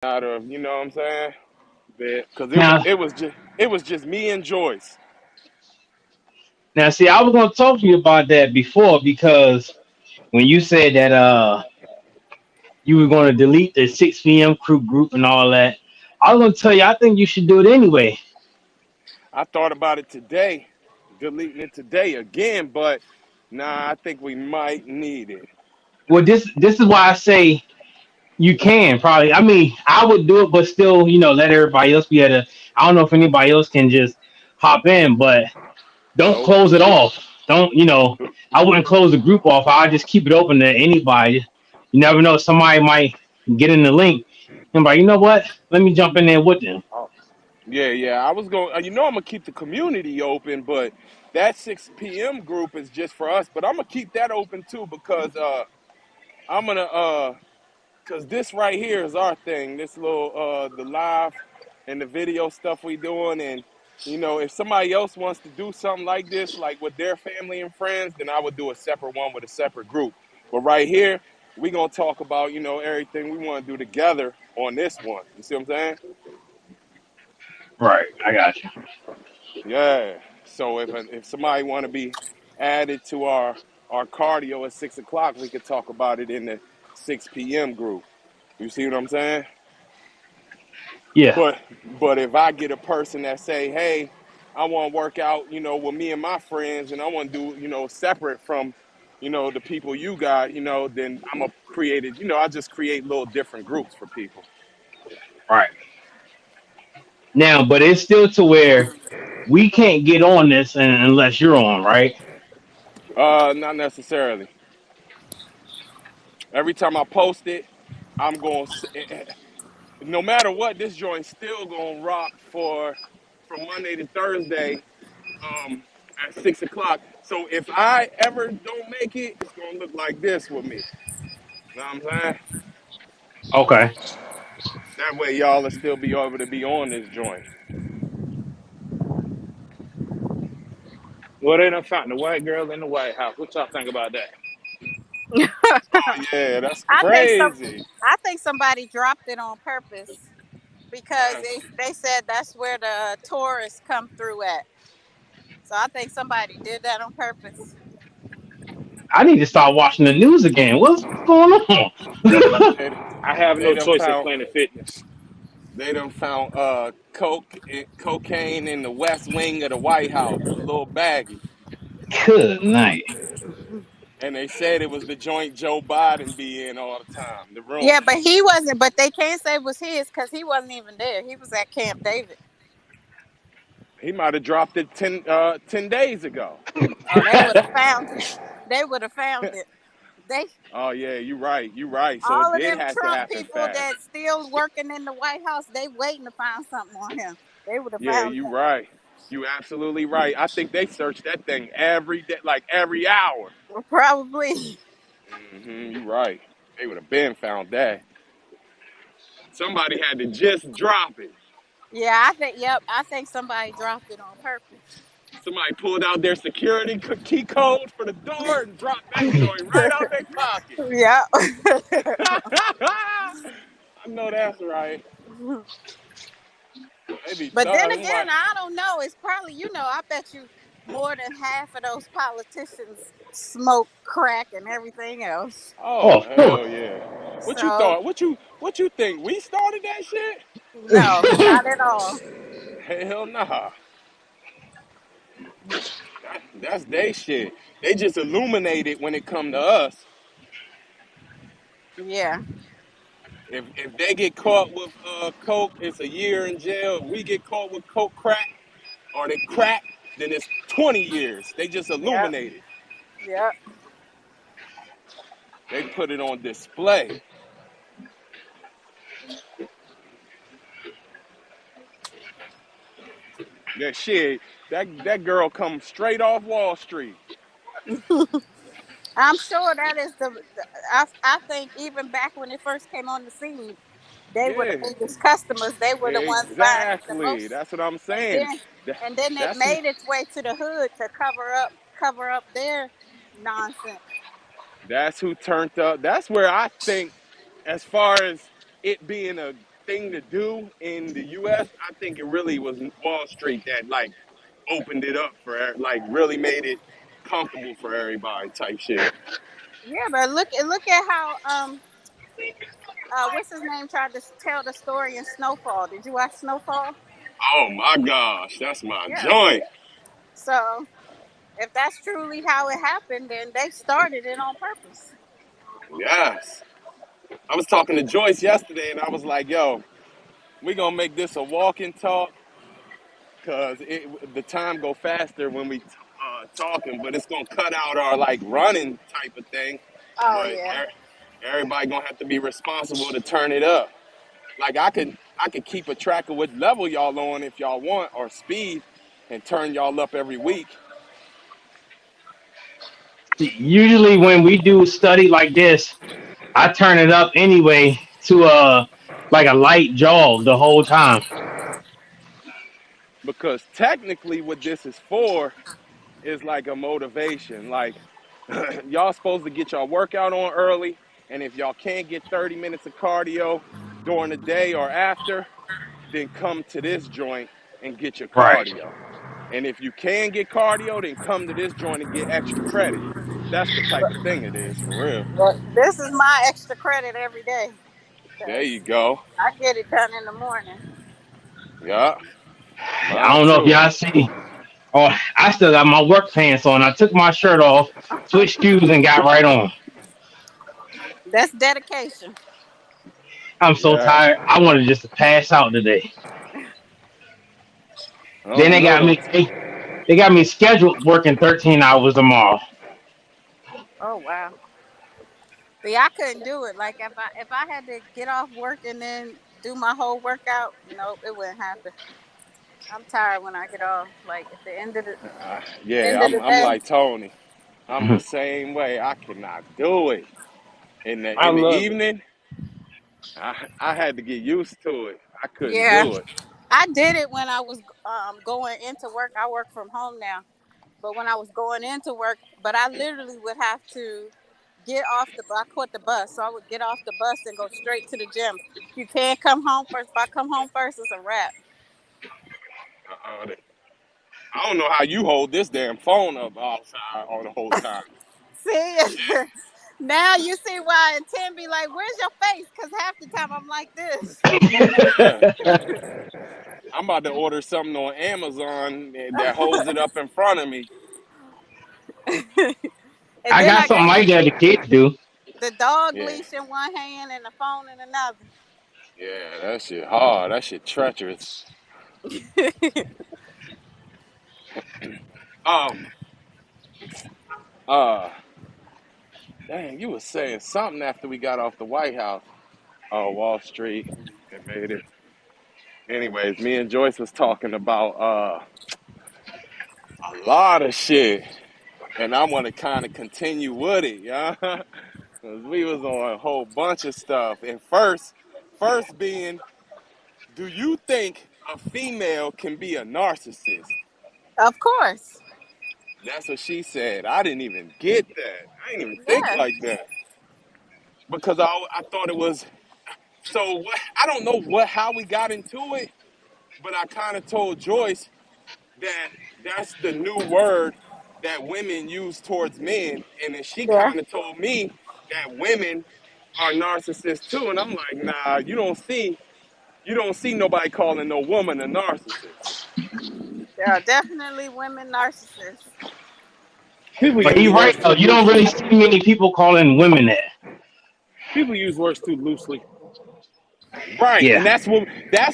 out of, you know what I'm saying? Bet. Because Now, it was just me and Joyce. now, see, I was gonna talk to you about that before because when you said that you were gonna delete the 6 p.m. crew group and all that, I was gonna tell you I think you should do it anyway. I thought about it today, deleting it today again, but nah, I think we might need it. Well, this is why I say you can probably. I mean, I would do it, but still, let everybody else be able to. I don't know if anybody else can just hop in, but don't Nope. close it off. Don't I wouldn't close the group off. I'd just keep it open to anybody. You never know, somebody might get in the link and like, you know what? Let me jump in there with them. Oh, yeah, yeah. I was going. You know, I'm gonna keep the community open, but that 6 p.m. group is just for us. But I'm gonna keep that open too because I'm gonna because this right here is our thing. This little the live and the video stuff we doing, and you know, if somebody else wants to do something like this, like with their family and friends, then I would do a separate one with a separate group. But right here, we gonna talk about everything we want to do together on this one. You see what I'm saying? Right, I got you. Yeah. So if somebody want to be added to our cardio at 6 o'clock, we could talk about it in the 6 p.m. group. You see what I'm saying? Yeah. But if I get a person that say, hey, I want to work out, with me and my friends, and I want to do, separate from, the people you got, then I'm gonna create it. I just create little different groups for people. Right. Now, but it's still to where we can't get on this unless you're on, right? Not necessarily. Every time I post it, I'm going. No matter what, this joint's still gonna rock for from Monday to Thursday, um, at 6 o'clock. So if I ever don't make it, it's gonna look like this with me. Know what I'm saying? Okay. That way y'all will still be able to be on this joint. Well, they done found the white girl in the White House. What y'all think about that? Oh yeah, that's I think some. crazy. I think somebody dropped it on purpose because That's they said that's where the tourists come through at. So I think somebody did that on purpose. I need to start watching the news again. What's going on? they, I have they no done choice in found Planet Fitness. cocaine in the west wing of the White House, a little baggie. Good night. And they said it was the joint Joe Biden be in all the time, the room. Yeah, but he wasn't. But they can't say it was his because he wasn't even there. He was at Camp David. He might have dropped it 10 days ago. Oh, they would have found it. They would have found it. They Oh yeah, you're right. You're right. So it all of did them have to Trump happen people fast. that still working in the White House, they waiting to find something on him. They would have Yeah, found you're right. You absolutely right. I think they search that thing every day, like every hour. him. Probably. You're right. They would have been found that. Somebody had to just drop it. Yeah, I think. Yep, I think somebody dropped it on purpose. Somebody pulled out their security key code for the door and dropped that joint right out their pocket. Yeah. I know that's right. They be But then thugging again, like, I don't know. It's probably, I bet you more than half of those politicians smoke crack and everything else. Oh, oh of course. hell yeah. What you So thought? What you think? We started that shit? no, not at all. Hell nah. That's they shit. They just illuminate it when it come to us. Yeah. If they get caught with coke, it's a year in jail. If we get caught with coke crack or the crack, then it's 20 years. They just Yep. illuminate it. Yep. They put it on display. That shit, that girl comes straight off Wall Street. I'm sure that is I think even back when it first came on the scene, they were the Yeah, biggest customers. They were the ones buying it the exactly. most. That's what I'm And saying. then That, and then it that's who. made its way to the hood to cover up their nonsense. That's who turned up. That's where I think, as far as it being a thing to do in the U.S. I think it really was Wall Street that like opened it up for like really made it comfortable for everybody type shit. Yeah, but look at how what's his name tried to tell the story in Snowfall. Did you watch Snowfall? Oh my gosh, that's my Yeah. joint. So if that's truly how it happened, then they started it on purpose. Yes. I was talking to Joyce yesterday, and I was like, "Yo, we gonna make this a walking talk, cause the time go faster when we talking, but it's gonna cut out our like running type of thing. Oh But yeah. everybody gonna have to be responsible to turn it up. Like I could keep a track of what level y'all on if y'all want or speed, and turn y'all up every week. Usually when we do study like this, I turn it up anyway to like a light jog the whole time. Because technically, what this is for is like a motivation. Like y'all supposed to get y'all workout on early, and if y'all can't get 30 minutes of cardio during the day or after, then come to this joint and get your Right. cardio. And if you can get cardio, then come to this joint and get extra credit. That's the type of thing it is for real. But this is my extra credit every day There you because go. I get it done in the morning. Yeah, I mine don't know if too. y'all see. Oh, I still got my work pants on. I took my shirt off, switched shoes, and got right on. That's dedication. I'm so Yeah, tired. I wanted just to pass out today. I Then don't know. they got me scheduled working 13 hours tomorrow. Oh wow. See, I couldn't do it. Like if I had to get off work and then do my whole workout, nope, it wouldn't happen. I'm tired when I get off. Like at the Yeah, end of the I'm day. like Tony. I'm the Mhm. same way. I cannot do it I in the love it. evening. I had to get used to it. I couldn't Yeah, do it. I did it when I was going into work. I work from home now, but when I was going into work, but I literally would have to get off the. I caught the bus, so I would get off the bus and go straight to the gym. You can't come home first. If I come home first, it's a wrap. Uh, I don't know how you hold this damn phone up outside all the whole time. See, now you see why and Tim be like, "Where's your face?" Because half the time I'm like this, Yeah, I'm about to order something on Amazon that holds it up in front of me. and I then got I something got like that the kids do. the dog Yeah, leash in one hand and the phone in another. yeah, that shit hard. That shit treacherous. Um, uh, dang, you was saying something after we got off the White House. Oh, Wall Street. It made it. Anyways, me and Joyce was talking about a lot of shit, and I want to kind of continue with it, yeah. Cause we was on a whole bunch of stuff. And first being, do you think a female can be a narcissist? Of course, That's what she said. I didn't even get that. I didn't even think yeah, like that because I thought it was so. I don't know how we got into it, but I kind of told Joyce that that's the new word that women use towards men, and then she yeah, kind of told me that women are narcissists too, and I'm like, nah, you don't see nobody calling no woman a narcissist. there are definitely women narcissists. People But use you're right words though. too You don't loosely. really see many people calling women that. People use words too loosely. Right, and Yeah. that's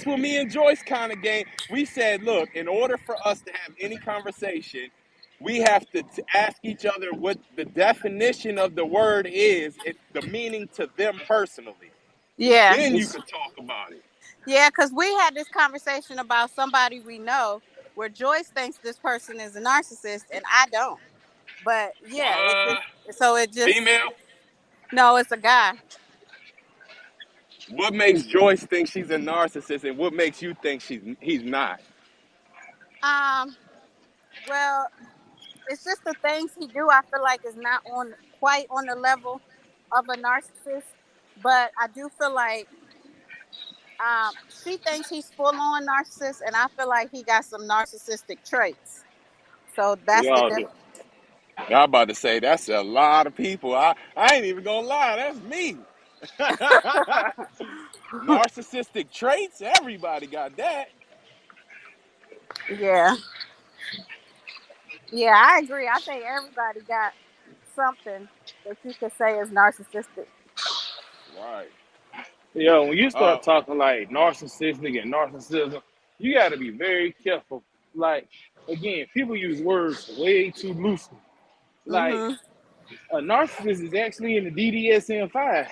what me and Joyce kind of gained. We said, look, in order for us to have any conversation, we have to ask each other what the definition of the word is, the meaning to them personally. Yeah, Then you It's could talk about it. yeah, because we had this conversation about somebody we know where Joyce thinks this person is a narcissist and I don't. But yeah, it What? just so it just Female? no, it's a guy. What makes Joyce think she's a narcissist, and what makes you think he's not? Um, well, it's just the things he do. I feel like is not on quite on the level of a narcissist, but I do feel like She thinks he's full on narcissist, and I feel like he got some narcissistic traits. So We that's the all do. difference. I'm about to say that's a lot of people. I ain't even gonna lie, that's me. Narcissistic traits, everybody got that. Yeah, yeah, I agree. I think everybody got something that you could say is narcissistic. Right. Yeah, when you Uh start talking like narcissistic and narcissism, you got to be very careful. Like, again, people use words way too loosely. Like, Hmm. a narcissist is actually in the DDSM-5.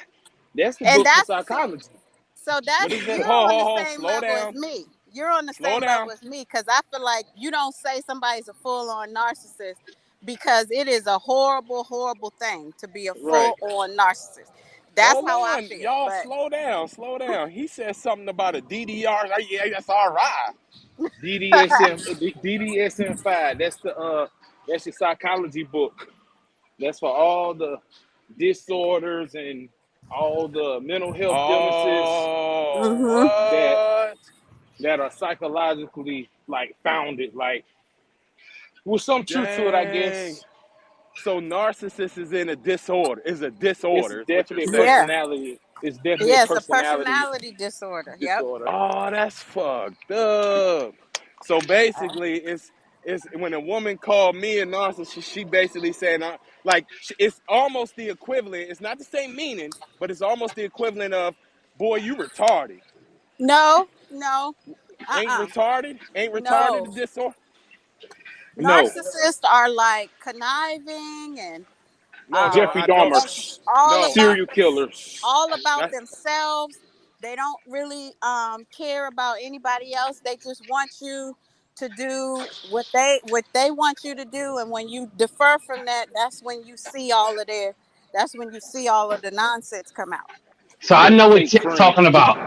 That's the And book for that's see, psychology. so what that's is that? you're Ho on the ho ho, same slow level as down. me. You're on the Slow same down. level as me because I feel like you don't say somebody's a full on narcissist because it is a horrible, horrible thing to be a Right. full on narcissist. That's Hold how I on, feel. y'all. But Slow down, slow down. He said something about a DDR. Yeah, that's all right. DDSM-5. That's your psychology book. That's for all the disorders and all the mental health illnesses Oh, hmm that what? that are psychologically like founded, like with some truth to it, I Dang. guess. So narcissist is in a disorder. Is a It's disorder, is what you're definitely a saying. yeah, personality. It's definitely a yeah, it's a personality personality disorder. Yep. disorder. Oh, that's fucked up. So basically, it's when a woman called me a narcissist, she basically saying like it's almost the equivalent. It's not the same meaning, but it's almost the equivalent of, boy, you retarded. No, no, Ain't uh-uh, retarded? Ain't retarded a no. disorder? No, Narcissists are like conniving and No, Jeffrey I don't. and Dahmer's all No, about serial killers. all about that's themselves. They don't really care about anybody else. They just want you to do what they want you to do, and when you defer from that, that's when you see all of the nonsense come out. So I They're know what fake Tick's friends. talking about.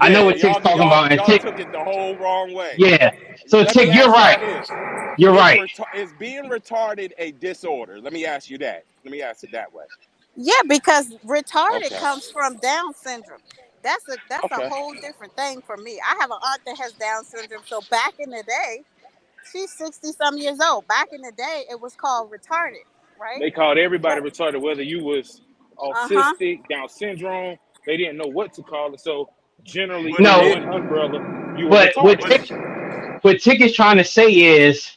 I know yeah. what Tick's talking about. And Y'all Tick, took it the whole wrong way. yeah. So Let me Tick, you're ask y'all right. this: You're right. is being retarded a disorder? Let me ask you that. Let me ask it that way. Yeah, because retarded Okay. comes from Down syndrome. That's a Okay. whole different thing for me. I have an aunt that has Down syndrome. So back in the day, she's 60 some years old. Back in the day, it was called retarded, right? They called everybody But retarded, whether you was uh-huh. autistic, Down syndrome. They didn't know what to call it. So generally, But under No, it. one umbrella, you were but retarded. what Tick is trying to say is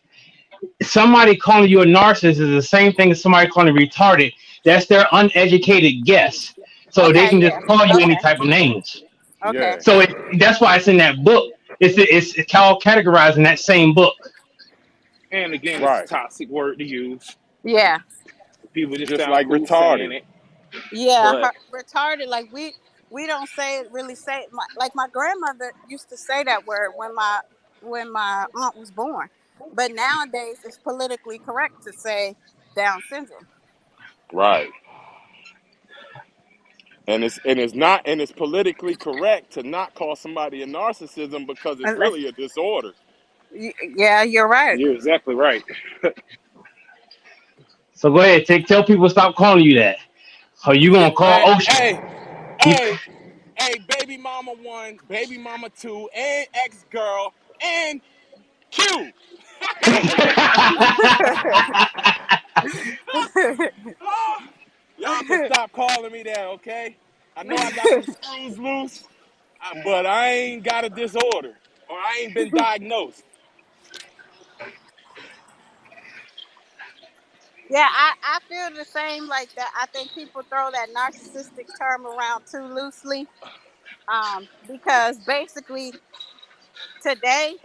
somebody calling you a narcissist is the same thing as somebody calling you retarded. That's their uneducated guess. So they Okay, can just yeah. call you any Okay. type of names. Okay. Yeah. So that's why it's in that book. It's all categorized in that same book. And again, it's a Right. toxic word to use. Yeah. People just Just sound like cool saying retarded. it. Yeah. But Retarded. Like we don't say it really say like my grandmother used to say that word when my aunt was born. But nowadays it's politically correct to say Down syndrome. Right. And it's politically correct to not call somebody a narcissism because it's Like, really a disorder. yeah, you're right. you're exactly right. So go ahead, tell people stop calling you that. Or you Yeah. gonna call Hey, Ocean? hey, You, hey, hey, baby mama one, baby mama two, and ex girl, and Q. Oh, y'all can stop calling me that, okay? I know I got some screws loose, but I ain't got a disorder, or I ain't been diagnosed. Yeah, I feel the same like that. I think people throw that narcissistic term around too loosely. Because basically today,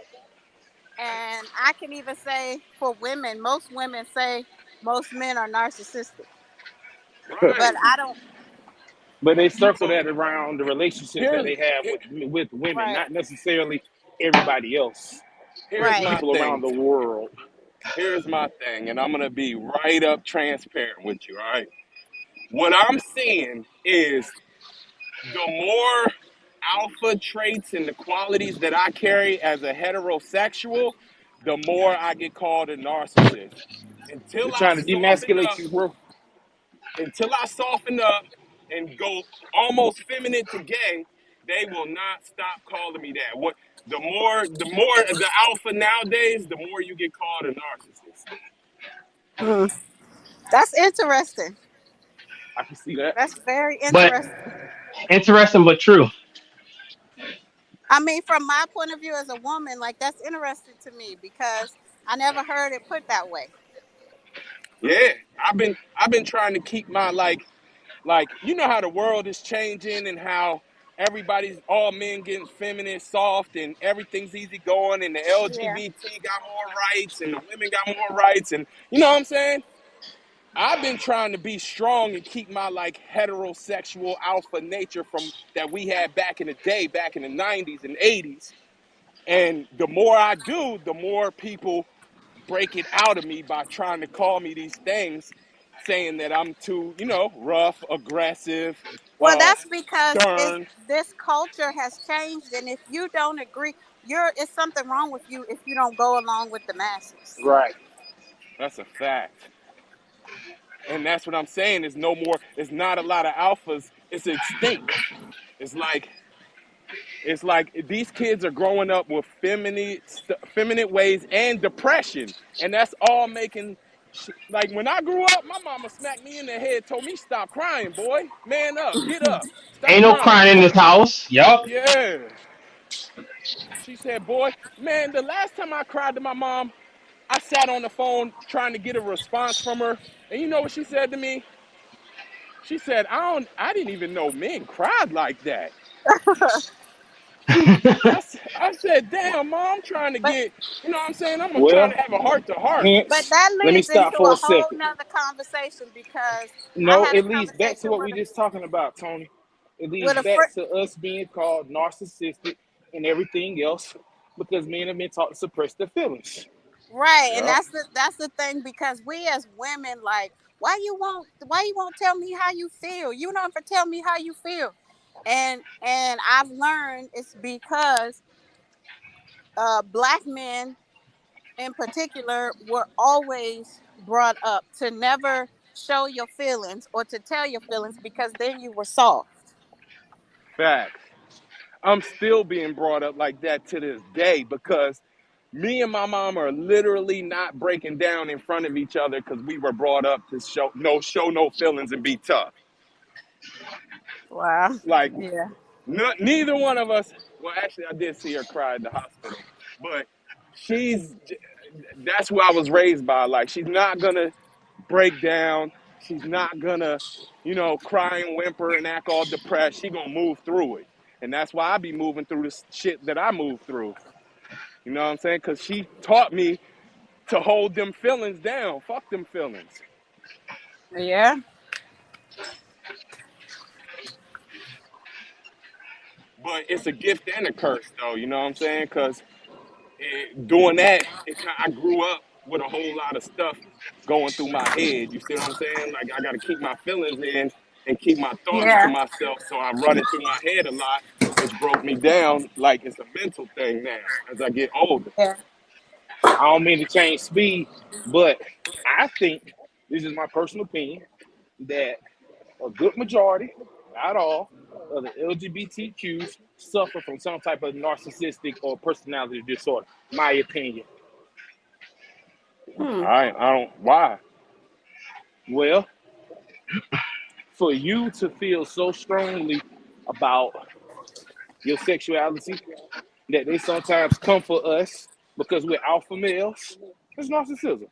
and I can even say for women, most women say most men are narcissistic. But Right. I don't But they circle So that around the relationships that here's they have here, with women, right, not necessarily everybody else. here's Just right. my people around thing. the world. Here's my thing, and I'm gonna be right up transparent with you. All right. What I'm seeing is the more alpha traits and the qualities that I carry as a heterosexual, the more I get called a narcissist. Until They're I trying to soften demasculate up, you, bro. until I soften up and go almost feminine to gay, They will not stop calling me that. What the more the alpha nowadays, the more you get called a narcissist. Hmm. That's interesting. I can see that. That's very But interesting. interesting but true. I mean, from my point of view as a woman, like that's interesting to me because I never heard it put that way. Yeah, I've been trying to keep my like you know how the world is changing and how everybody's all men getting feminine, soft, and everything's easy going, and the Yeah. LGBT got more rights, and the women got more rights, and you know what I'm saying? I've been trying to be strong and keep my like heterosexual alpha nature from that we had back in the day, back in the 90s and 80s. And the more I do, the more people break it out of me by trying to call me these things, saying that I'm too, rough, aggressive, Well, that's because stern. this culture has changed, and if you don't agree, it's something wrong with you if you don't go along with the masses. Right. That's a fact. And that's what I'm saying is no more, it's not a lot of alphas. It's extinct. It's like, it's like these kids are growing up with feminine ways and depression. And that's all making, like when I grew up, my mama smacked me in the head, told me, stop crying, boy. Man up, get up, stop Ain't no crying. crying in this house. Yup. Yeah. She said, boy, man, the last time I cried to my mom, I sat on the phone trying to get a response from her. And you know what she said to me? She said, I didn't even know men cried like that. I said, damn, mom, I'm trying to But get, you know what I'm saying? I'm trying Well, to have a heart to heart. but hence, that let me leads stop into for a a whole second. nother conversation because I No, had a it leads back to conversation what we just talking about, Tony. It leads with a back friend. to us being called narcissistic and everything else because men have been taught to suppress their feelings. Right, and Yeah, that's the thing because we as women, like, why you won't tell me how you feel? You don't ever tell me how you feel, and I've learned it's because black men in particular were always brought up to never show your feelings or to tell your feelings because then you were soft. facts. I'm still being brought up like that to this day because me and my mom are literally not breaking down in front of each other because we were brought up to show no feelings and be tough. Wow. Like Yeah. neither one of us. Well, actually, I did see her cry at the hospital, but she's that's who I was raised by. Like she's not gonna break down. She's not gonna, cry and whimper and act all depressed. She gonna move through it, and that's why I be moving through this shit that I move through. You know what I'm saying? Because she taught me to hold them feelings down. Fuck them feelings. Yeah. But it's a gift and a curse, though. You know what I'm saying? Because doing that, I grew up with a whole lot of stuff going through my head. You see what I'm saying? Like I got to keep my feelings in and keep my thoughts to Yeah. myself, so I run it through my head a lot, which broke me down. Like it's a mental thing now as I get older. Yeah. I don't mean to change speed, but I think this is my personal opinion that a good majority, not all, of the LGBTQs suffer from some type of narcissistic or personality disorder. My opinion. Hmm. I don't. Why? Well, for you to feel so strongly about your sexuality that they sometimes come for us because we're alpha males, it's narcissism.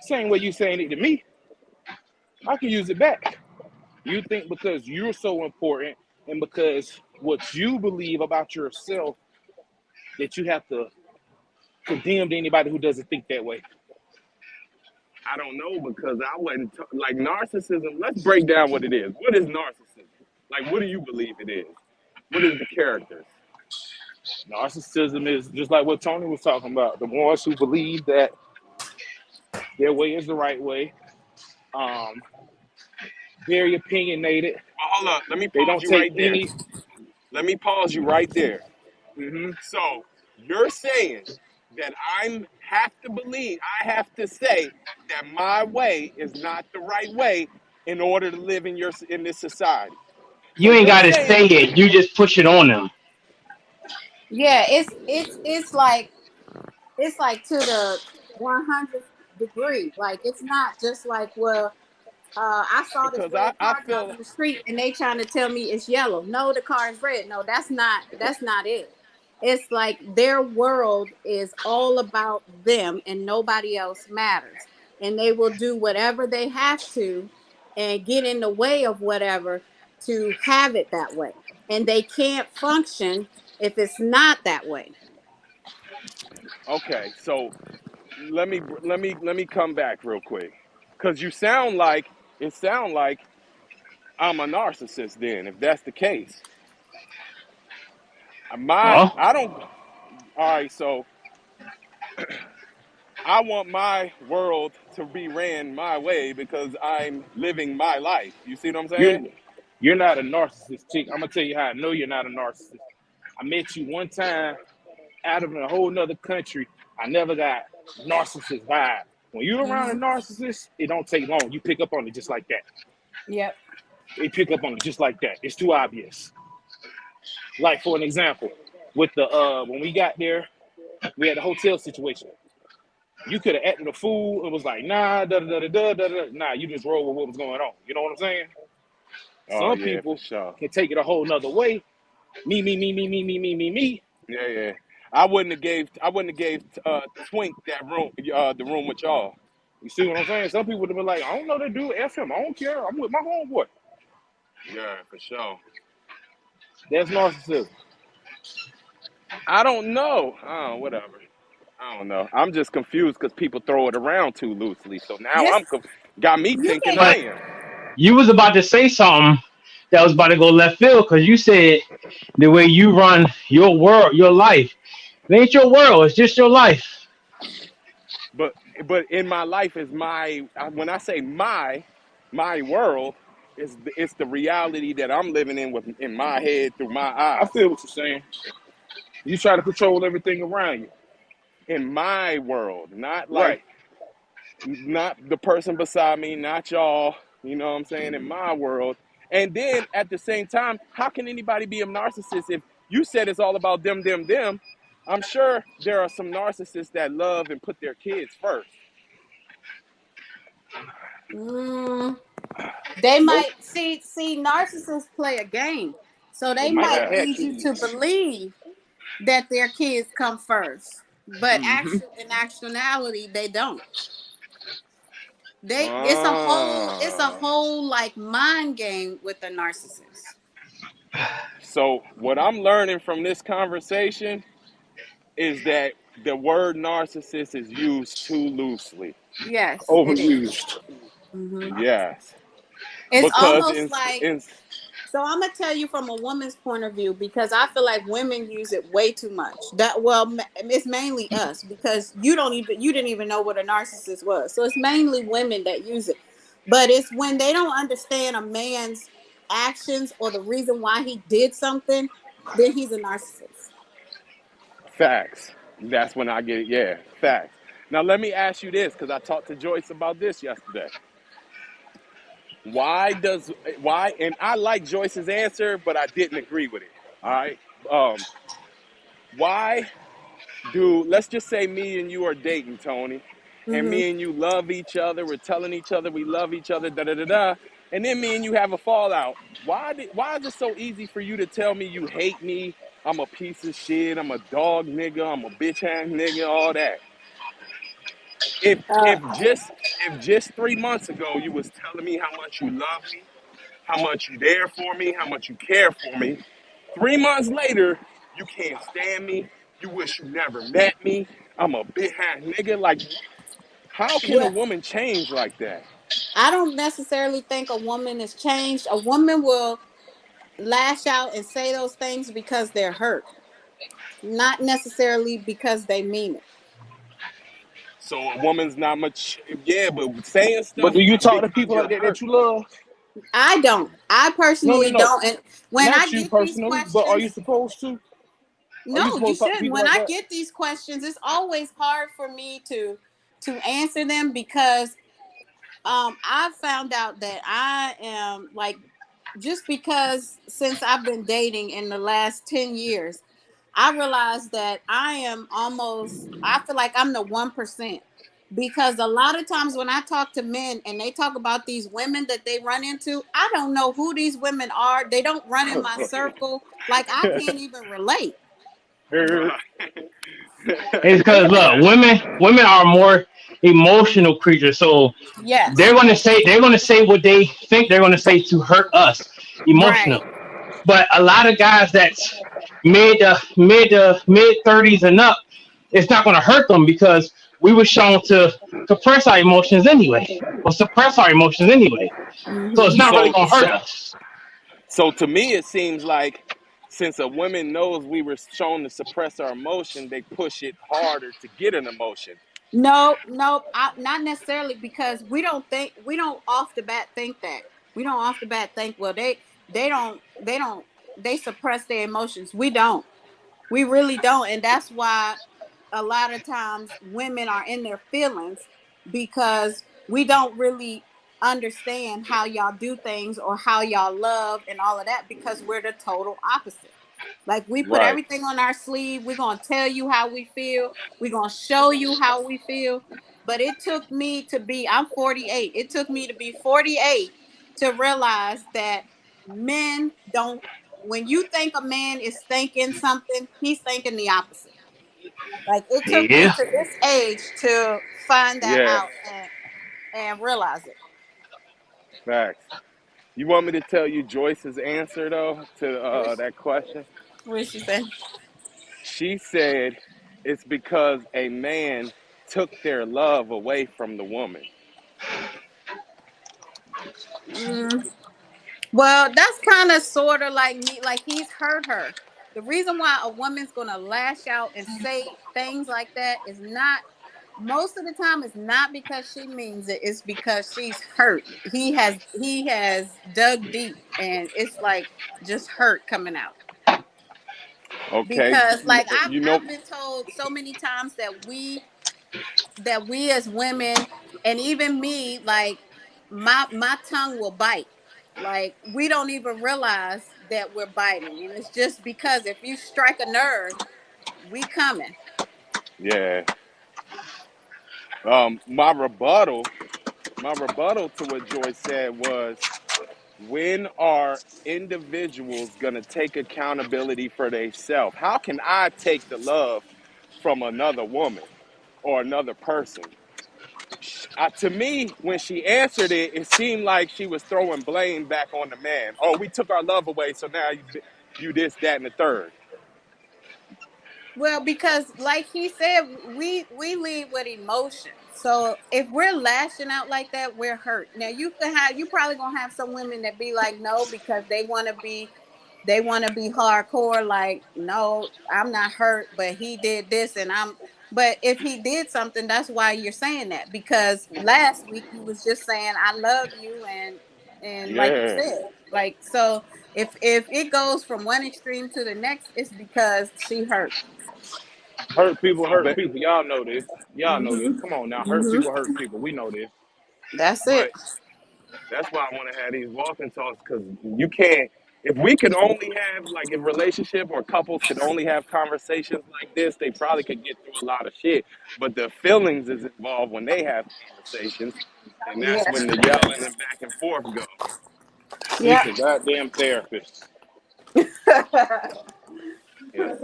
Same way you saying it to me, I can use it back. You think because you're so important and because what you believe about yourself that you have to condemn to anybody who doesn't think that way. I don't know because I wasn't like narcissism. Let's break down what it is. What is narcissism? Like, what do you believe it is? What is the characters? Narcissism is just like what Tony was talking about. The ones who believe that their way is the right way, um, very opinionated. Well, hold up. Let me They pause don't you take right there. any. Let me pause you right there. Mhm. So you're saying that I have to say that my way is not the right way in order to live in this society. You So ain't you're got to saying say it. You just push it on them. Yeah, it's like to the 100th degree. Like it's not just like, well, I saw this because red I car feel driving the street and they trying to tell me it's yellow. No, the car is red. No, that's not it. It's like their world is all about them and nobody else matters. And they will do whatever they have to and get in the way of whatever to have it that way. And they can't function if it's not that way. okay. So let me come back real quick, because you sound like it sound like I'm a narcissist. Then, if that's the case, Oh, I don't. All right, so I want my world to be ran my way because I'm living my life. You see what I'm saying? You're you're not a narcissist, chick. I'm gonna tell you how I know you're not a narcissist. I met you one time out of a whole nother country. I never got narcissist vibe. When you're around a Mhm. narcissist, it don't take long. You pick up on it just like that. Yep. They pick up on it just like that. It's too obvious. Like for an example, with the when we got there, we had the hotel situation. You could have acted a fool and was like, nah, da da da da da da. Nah, you just roll with what was going on. You know what I'm saying? Oh Some yeah, for people sure. can take it a whole nother way. Me, me, me, me, me, me, me, me, me. Yeah, yeah. I wouldn't have gave Twink that room, the room with y'all. You see what I'm saying? Some people would have been like, I don't know that dude, F him. I don't care. I'm with my homeboy. Yeah, for sure. That's narcissism. I don't know. Oh, whatever. I don't know. I'm just confused because people throw it around too loosely. So now Yes, got me you thinking can. I but am. you was about to say something that was about to go left field because you said the way you run your world, your life. It ain't your world. It's just your life. But in my life is when I say my world is it's the reality that I'm living in with in my head through my I eyes. feel what you're saying. You try to control everything around you. In my world, not like Right. not the person beside me, not y'all, you know what I'm saying, in my world. And then at the same time, how can anybody be a narcissist if you said it's all about them, them, them? I'm sure there are some narcissists that love and put their kids first. Mm, they Most might see narcissists play a game, so they they might might have had lead you to kids. believe that their kids come first, but Mm-hmm. in actuality they don't. They it's a Ah. whole like mind game with a narcissist. So what I'm learning from this conversation is that the word narcissist is used too loosely. Yes, it is. Overused. Hmm. Yes. It's Because almost like, in so I'm gonna tell you from a woman's point of view because I feel like women use it way too much. That well, it's mainly us because you didn't even know what a narcissist was. So it's mainly women that use it. But it's when they don't understand a man's actions or the reason why he did something, then he's a narcissist. facts. That's when I get it. Yeah, facts. Now let me ask you this, because I talked to Joyce about this yesterday. Why does why? And I like Joyce's answer, but I didn't agree with it. All right. Why do let's just say me and you are dating, Tony, and Hmm. me and you love each other. We're telling each other we love each other. Da da da da. And then me and you have a fallout. Why is it so easy for you to tell me you hate me? I'm a piece of shit. I'm a dog nigga. I'm a bitch ass nigga. All that. If Uh, if just if just 3 months ago you was telling me how much you love me, how much you there for me, how much you care for me. 3 months later, you can't stand me. You wish you never met me. I'm a big hat nigga. Like, how can a well, woman change like that? I don't necessarily think a woman is changed. A woman will lash out and say those things because they're hurt, not necessarily because they mean it. So a woman's not much, yeah, but saying But stuff do you talk to because people like you're that hurt. that you love? I don't. I No, no, personally no. don't. And when I Not you get these personally, but are you questions, supposed to? Are no, you you supposed to talk to shouldn't. people When like I that? get these questions, it's always hard for me to answer them because I found out that I am like just because since I've been dating in the last 10 years, I realized that I feel like I'm the 1%. Because a lot of times when I talk to men and they talk about these women that they run into, I don't know who these women are. They don't run in my circle. Like I can't even relate. Heard. It's because Because look, women are more emotional creatures, so yes, they're gonna say what they think they're gonna say to hurt us right. emotionally. But a lot of guys that's mid 30s and up, it's not gonna hurt them because we were shown to suppress our emotions anyway, or suppress our emotions anyway. So it's Hmm. not really so gonna hurt us. so to me it seems like since a woman knows we were shown to suppress our emotion, they push it harder to get an emotion. No, no, not necessarily because we don't off the bat think that. We don't off the bat think, well, they suppress their emotions. We don't. We really don't. And that's why a lot of times women are in their feelings because we don't really understand how y'all do things or how y'all love and all of that because we're the total opposite. Like we put Right. everything on our sleeve. We're going to tell you how we feel. We're going to show you how we feel. But it took me to be, I'm 48. It took me to be 48 to realize that men don't, when you think a man is thinking something, he's thinking the opposite. Like it took me Yeah. to this age to find that Yeah. out and realize it. Facts. You want me to tell you Joyce's answer though to What that question? what she say? She said it's because a man took their love away from the woman. Mm, well, that's kind of sort of like me. Like he's hurt her. The reason why a woman's gonna lash out and say things like that is not most of the time it's not because she means it. It's because she's hurt. He has dug deep and it's like just hurt coming out. Okay. Because like You know, I've been told so many times that we as women and even me like my tongue will bite, like we don't even realize that we're biting and it's just because if you strike a nerve we coming. yeah. My rebuttal to what Joyce said was, when are individuals gonna take accountability for themselves? How can I take the love from another woman or another person? To me, when she answered it, it seemed like she was throwing blame back on the man. Oh, we took our love away, so now you this, that, and the third. Well, because like he said, we lead with emotion. So if we're lashing out like that, we're hurt. Now you probably gonna have some women that be like no because they want to be hardcore. Like no, I'm not hurt, but he did this, and I'm. But if he did something, that's why you're saying that because last week you was just saying I love you and like you Yeah, said, like so if it goes from one extreme to the next, it's because she hurt. Hurt people so hurt people. Y'all know this. Y'all know this. Mhm. Come on now. Hurt Mhm. people hurt people. We know this. That's but it. that's why I want to have these walking talks, because you can't. If we could only have, like, if relationship or couples could only have conversations like this, they probably could get through a lot of shit. But the feelings is involved when they have conversations, and that's Yes. when the yelling and back and forth go. Need Yep. some goddamn therapists. Yes,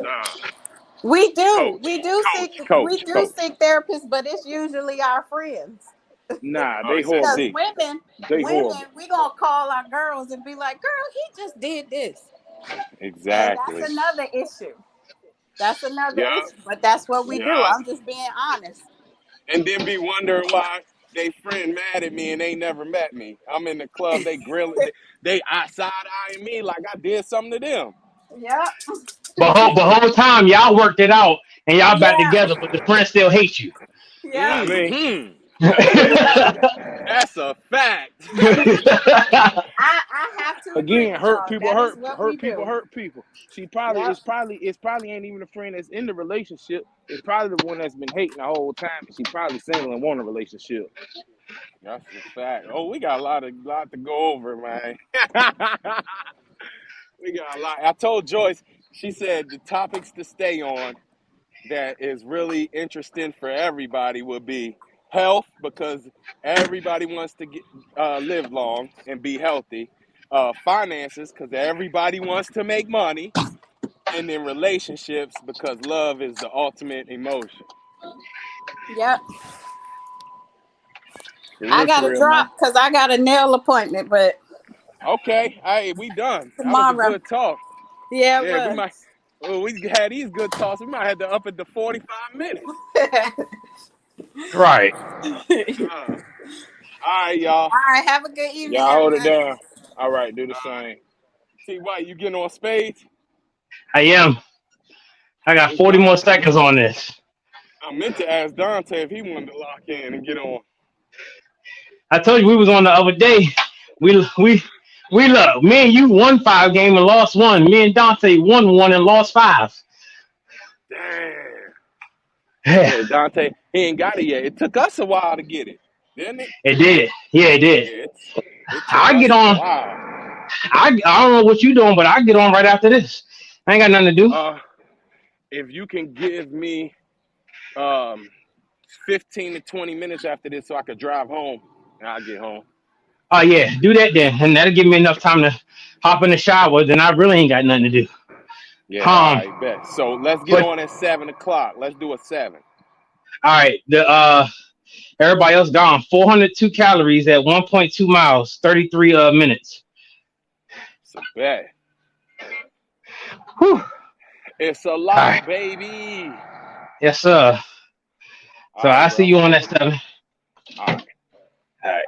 we do. coach, We do seek coach, we coach, do coach. seek therapists, but it's usually our friends. Nah, Oh, they he said Because horrible. C. They women, horrible. we gonna call our girls and be like, "Girl, he just did this," and that's Exactly. another issue. That's another Yeah, issue. But that's what we do. yeah. I'm just being honest. And then be wondering why they friend mad at me and they never met me. I'm in the club, they grilling, they side eyeing me like I did something to them. Yep. But whole time y'all worked it out and y'all back Yeah. together, but the friends still hate you. Yep. I mean, Hmm. That's a fact. I have to agree again, with y'all. That is what we hurt people do. hurt people. She probably Yep. it's probably ain't even a friend that's in the relationship. It's probably the one that's been hating the whole time, and she probably single and want a relationship. That's a fact. Oh, we got a lot to go over, man. We got a lot. I told Joyce, she said the topics to stay on that is really interesting for everybody would be health, because everybody wants to live long and be healthy. Finances, because everybody wants to make money. And then relationships, because love is the ultimate emotion. Yep. For I real, for gotta real, drop man. because I got a nail appointment, but Okay, hey, we done. That was a tomorrow. good talk. Yeah, it Yeah, we was. might. Oh, we had these good talks. We might have to up it to 45 minutes. Right. Uh, all right, y'all. All right. Have a good evening, Y'all hold it everybody. down. All right, do the same. See, White, you getting on spades? I am. I got It's 40 Don. more seconds on this. I meant to ask Dante if he wanted to lock in and get on. I told you we was on the other day. We look. Me and you won 5 games and lost 1. Me and Dante won 1 and lost 5. Damn. Yeah, Yeah, Dante, he ain't got it yet. It took us a while to get it, didn't it? it did. Yeah, it did. Yeah, it took I us get a on. while. I don't know what you doing, but I get on right after this. I ain't got nothing to do. If you can give me um 15 to 20 minutes after this so I could drive home, and I'll get home. Oh yeah, do that then, and that'll give me enough time to hop in the shower. Then I really ain't got nothing to do. Yeah, all Um, right, bet. So let's get but on at 7 o'clock. Let's do a 7. all right, everybody else gone. 402 calories at 1.2 miles, 33 minutes. So bet. Whew. It's a All lock, right, baby. yes sir. All So right, I see bro. you on that 7. All right. All right.